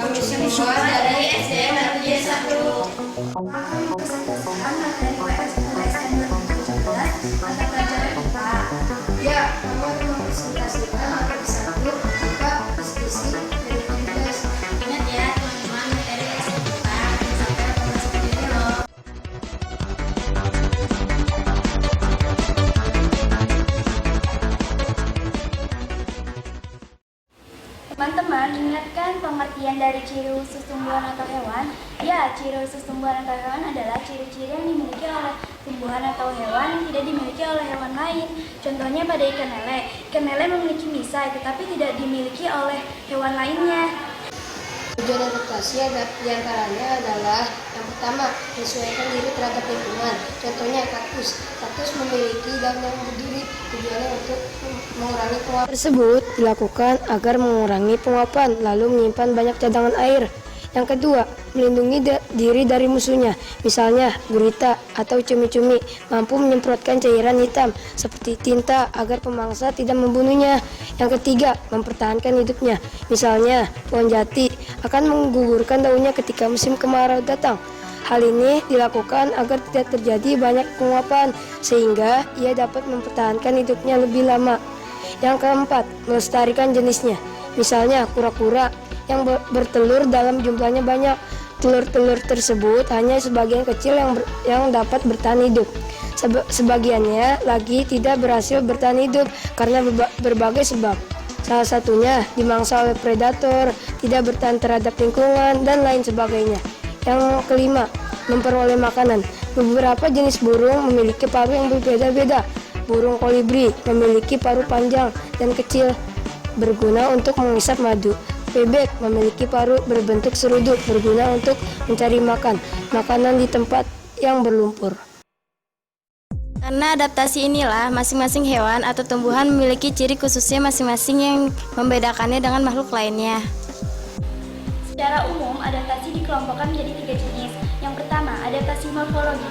Kami semua dari SDM Darmajaya 1. Akan kesan-kesan materi PSN 2017 mata pelajaran IPA. Ya, kami akan mempresentasikan materi 1 IPA diskusi 2017. Ingat ya teman-teman, materi PSN IPA sampai 18 Juni loh. Teman-teman, ingatkan pengertian dari ciri khusus tumbuhan atau hewan? Ya, ciri khusus tumbuhan atau hewan adalah ciri-ciri yang dimiliki oleh tumbuhan atau hewan yang tidak dimiliki oleh hewan lain. Contohnya pada ikan lele. Ikan lele memiliki misai, tetapi tidak dimiliki oleh hewan lainnya. Tujuan adaptasi diantaranya adalah yang pertama, menyesuaikan diri terhadap lingkungan. Contohnya kaktus. Kaktus memiliki daun yang berduri. Tujuannya untuk mengurangi penguapan. Tersebut dilakukan agar mengurangi penguapan, lalu menyimpan banyak cadangan air. Yang kedua, melindungi diri dari musuhnya. Misalnya, gurita atau cumi-cumi mampu menyemprotkan cairan hitam seperti tinta agar pemangsa tidak membunuhnya. Yang ketiga, mempertahankan hidupnya. Misalnya, pohon jati akan menggugurkan daunnya ketika musim kemarau datang. Hal ini dilakukan agar tidak terjadi banyak penguapan, sehingga ia dapat mempertahankan hidupnya lebih lama. Yang keempat, melestarikan jenisnya. Misalnya, kura-kura yang bertelur dalam jumlahnya banyak. Telur-telur tersebut hanya sebagian kecil yang dapat bertahan hidup. Sebagiannya lagi tidak berhasil bertahan hidup karena berbagai sebab. Salah satunya dimangsa oleh predator, tidak bertahan terhadap lingkungan, dan lain sebagainya. Yang kelima, memperoleh makanan. Beberapa jenis burung memiliki paruh yang berbeda-beda. Burung kolibri memiliki paruh panjang dan kecil, berguna untuk mengisap madu. Bebek memiliki paruh berbentuk seruduk, berguna untuk mencari makanan di tempat yang berlumpur. Karena adaptasi inilah, masing-masing hewan atau tumbuhan memiliki ciri khususnya masing-masing yang membedakannya dengan makhluk lainnya. Secara umum, adaptasi dikelompokkan menjadi 3 jenis. Yang pertama, adaptasi morfologi.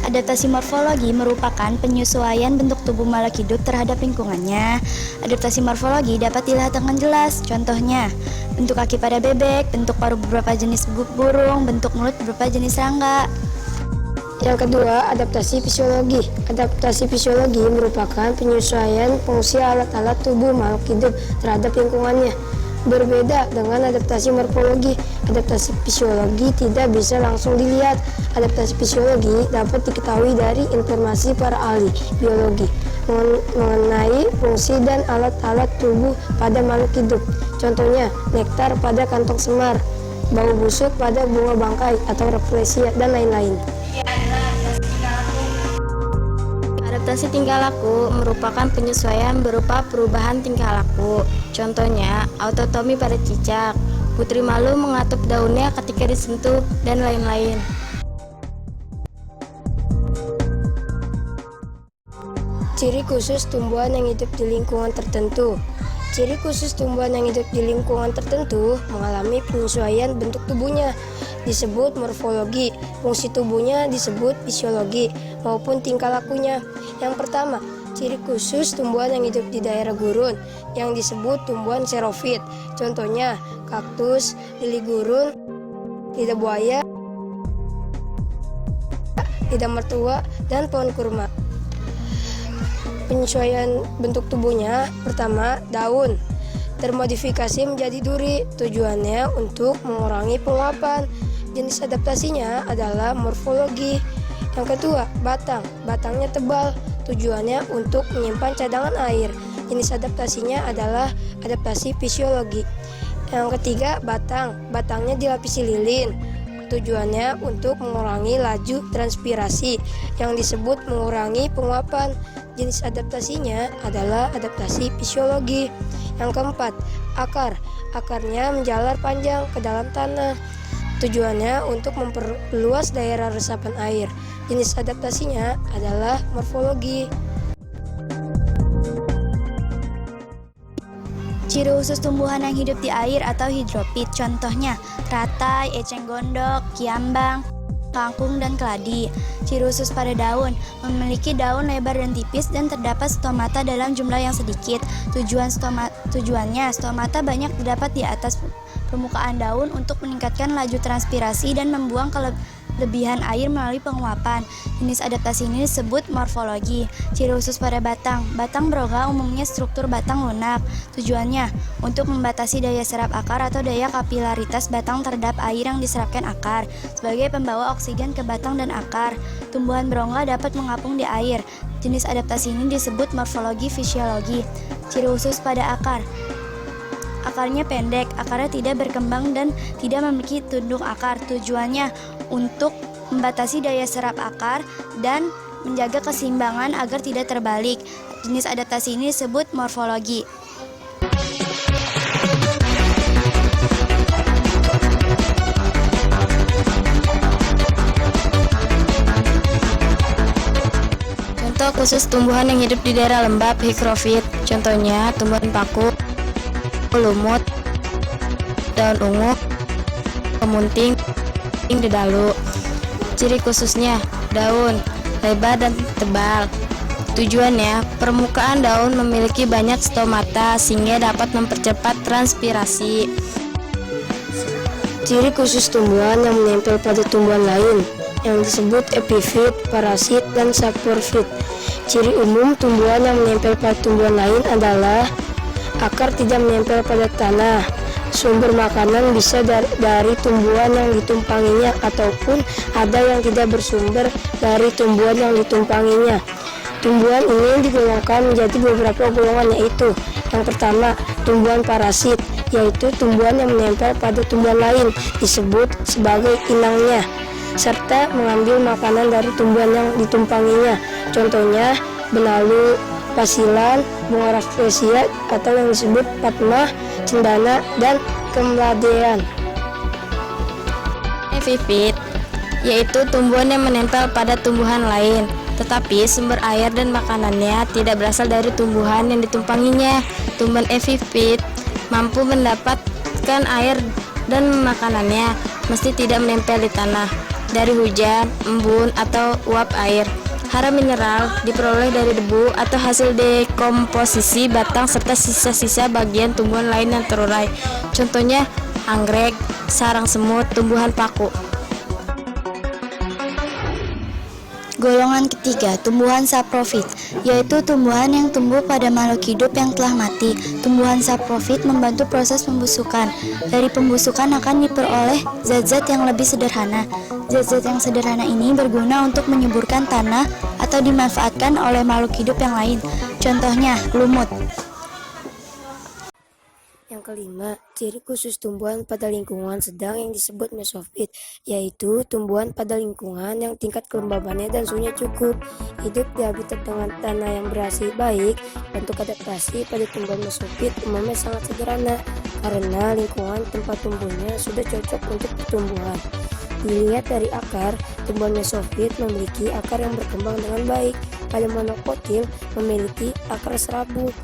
Adaptasi morfologi merupakan penyesuaian bentuk tubuh makhluk hidup terhadap lingkungannya. Adaptasi morfologi dapat dilihat dengan jelas. Contohnya, bentuk kaki pada bebek, bentuk paruh beberapa jenis burung, bentuk mulut beberapa jenis serangga. Yang kedua, adaptasi fisiologi. Adaptasi fisiologi merupakan penyesuaian fungsi alat-alat tubuh makhluk hidup terhadap lingkungannya. Berbeda dengan adaptasi morfologi, adaptasi fisiologi tidak bisa langsung dilihat. Adaptasi fisiologi dapat diketahui dari informasi para ahli biologi mengenai fungsi dan alat-alat tubuh pada makhluk hidup. Contohnya, nektar pada kantong semar, bau busuk pada bunga bangkai atau rafflesia, dan lain-lain. Adaptasi tingkah laku merupakan penyesuaian berupa perubahan tingkah laku. Contohnya, autotomi pada cicak, putri malu mengatup daunnya ketika disentuh, dan lain-lain. Ciri khusus tumbuhan yang hidup di lingkungan tertentu. Ciri khusus tumbuhan yang hidup di lingkungan tertentu mengalami penyesuaian bentuk tubuhnya, disebut morfologi. Fungsi tubuhnya disebut fisiologi maupun tingkah lakunya. Yang pertama, ciri khusus tumbuhan yang hidup di daerah gurun yang disebut tumbuhan xerofit. Contohnya, kaktus, lili gurun, lidah buaya, lidah mertua, dan pohon kurma. Penyesuaian bentuk tubuhnya, pertama, daun termodifikasi menjadi duri, tujuannya untuk mengurangi penguapan. Jenis adaptasinya adalah morfologi. Yang kedua, batangnya tebal, tujuannya untuk menyimpan cadangan air. Jenis adaptasinya adalah adaptasi fisiologi. Yang ketiga, batangnya dilapisi lilin, tujuannya untuk mengurangi laju transpirasi yang disebut mengurangi penguapan. Jenis adaptasinya adalah adaptasi fisiologi. Yang keempat, akarnya menjalar panjang ke dalam tanah, tujuannya untuk memperluas daerah resapan air. Jenis adaptasinya adalah morfologi. Ciri khusus tumbuhan yang hidup di air atau hidrofit, contohnya teratai, eceng gondok, kiambang, kangkung, dan keladi. Ciri khusus pada daun, memiliki daun lebar dan tipis dan terdapat stomata dalam jumlah yang sedikit. Tujuannya, stomata banyak terdapat di atas permukaan daun untuk meningkatkan laju transpirasi dan membuang kelebihan air melalui penguapan. Jenis adaptasi ini disebut morfologi. Ciri khusus pada batang. Batang berongga umumnya struktur batang lunak. Tujuannya untuk membatasi daya serap akar atau daya kapilaritas batang terhadap air yang diserapkan akar sebagai pembawa oksigen ke batang dan akar. Tumbuhan berongga dapat mengapung di air. Jenis adaptasi ini disebut morfologi fisiologi. Ciri khusus pada akar. Akarnya pendek, akarnya tidak berkembang dan tidak memiliki tunduk akar. Tujuannya untuk membatasi daya serap akar dan menjaga keseimbangan agar tidak terbalik. Jenis adaptasi ini disebut morfologi. Contoh khusus tumbuhan yang hidup di daerah lembab, higrofit. Contohnya tumbuhan paku, lumut, daun ungu, kemunting, dedalu. Ciri khususnya daun lebar dan tebal. Tujuannya, permukaan daun memiliki banyak stomata sehingga dapat mempercepat transpirasi. Ciri khusus tumbuhan yang menempel pada tumbuhan lain yang disebut epifit, parasit, dan saprofit. Ciri umum tumbuhan yang menempel pada tumbuhan lain adalah akar tidak menempel pada tanah. Sumber makanan bisa dari tumbuhan yang ditumpanginya ataupun ada yang tidak bersumber dari tumbuhan yang ditumpanginya. Tumbuhan ini digolongkan menjadi beberapa golongan, yaitu yang pertama, tumbuhan parasit, yaitu tumbuhan yang menempel pada tumbuhan lain disebut sebagai inangnya, serta mengambil makanan dari tumbuhan yang ditumpanginya. Contohnya benalu, pasilan, bunga rafflesia atau yang disebut patmah, cendana, dan kemladean. Epifit, yaitu tumbuhan yang menempel pada tumbuhan lain, tetapi sumber air dan makanannya tidak berasal dari tumbuhan yang ditumpanginya. Tumbuhan epifit mampu mendapatkan air dan makanannya meski tidak menempel di tanah, dari hujan, embun, atau uap air. Hara mineral diperoleh dari debu atau hasil dekomposisi batang serta sisa-sisa bagian tumbuhan lain yang terurai. Contohnya anggrek, sarang semut, tumbuhan paku. Golongan ketiga, tumbuhan saprofit, yaitu tumbuhan yang tumbuh pada makhluk hidup yang telah mati. Tumbuhan saprofit membantu proses pembusukan. Dari pembusukan akan diperoleh zat-zat yang lebih sederhana. Zat-zat yang sederhana ini berguna untuk menyuburkan tanah atau dimanfaatkan oleh makhluk hidup yang lain. Contohnya lumut. Yang kelima, ciri khusus tumbuhan pada lingkungan sedang yang disebut mesofit, yaitu tumbuhan pada lingkungan yang tingkat kelembabannya dan suhunya cukup. Hidup di habitat dengan tanah yang berhasil baik. Bentuk adaptasi pada tumbuhan mesofit umumnya sangat sederhana karena lingkungan tempat tumbuhnya sudah cocok untuk pertumbuhan. Dilihat dari akar, tumbuhan mesofit memiliki akar yang berkembang dengan baik. Pada monokotil memiliki akar serabut,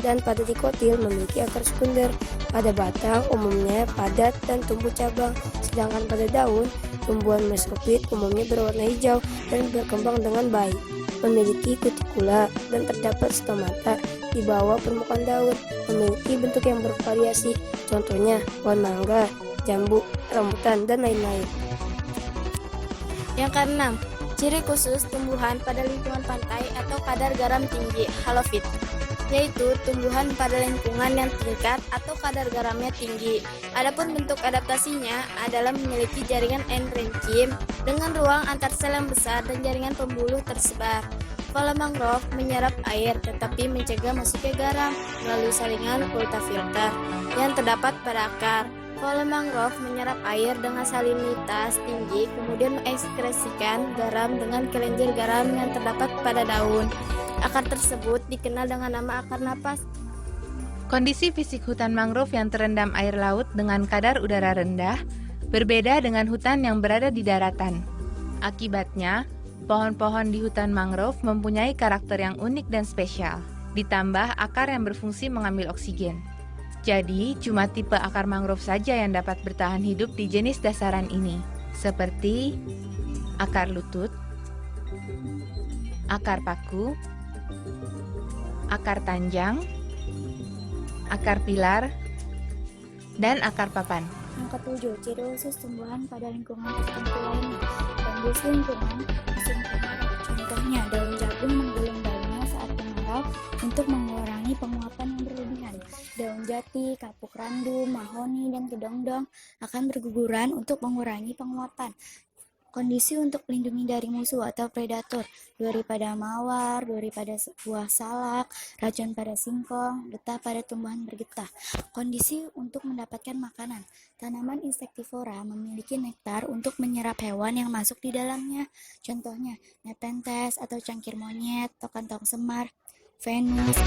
dan pada dikotil memiliki akar sekunder. Pada batang umumnya padat dan tumbuh cabang, sedangkan pada daun, tumbuhan mesofit umumnya berwarna hijau dan berkembang dengan baik, memiliki kutikula dan terdapat stomata di bawah permukaan daun, memiliki bentuk yang bervariasi, contohnya pohon mangga, jambu, rambutan, dan lain-lain. Yang keenam, ciri khusus tumbuhan pada lingkungan pantai atau kadar garam tinggi, halofit, yaitu tumbuhan pada lingkungan yang tingkat atau kadar garamnya tinggi. Adapun bentuk adaptasinya adalah memiliki jaringan enrenchim dengan ruang antar sel yang besar dan jaringan pembuluh tersebar. Kolam mangrove menyerap air tetapi mencegah masuknya garam melalui saringan ultraviolet yang terdapat pada akar. Kolam mangrove menyerap air dengan salinitas tinggi, kemudian mengekskresikan garam dengan kelenjar garam yang terdapat pada daun. Akar tersebut dikenal dengan nama akar napas. Kondisi fisik hutan mangrove yang terendam air laut dengan kadar udara rendah berbeda dengan hutan yang berada di daratan. Akibatnya, pohon-pohon di hutan mangrove mempunyai karakter yang unik dan spesial, ditambah akar yang berfungsi mengambil oksigen. Jadi, cuma tipe akar mangrove saja yang dapat bertahan hidup di jenis dasaran ini, seperti akar lutut, akar paku, akar tanjang, akar pilar, dan akar papan. Yang ketujuh, ciri khusus tumbuhan pada lingkungan tertentu lainnya. Kondisi lingkungan musim kemarau. Contohnya, daun jagung menggulung daunnya saat kemarau untuk mengurangi penguapan yang berlebihan. Daun jati, kapuk randu, mahoni, dan kedongdong akan berguguran untuk mengurangi penguapan. Kondisi untuk melindungi dari musuh atau predator, duri pada mawar, duri pada buah salak, racun pada singkong, getah pada tumbuhan bergetah. Kondisi untuk mendapatkan makanan, tanaman insektivora memiliki nektar untuk menyerap hewan yang masuk di dalamnya. Contohnya, nepenthes atau cangkir monyet, tokan tong semar, venus.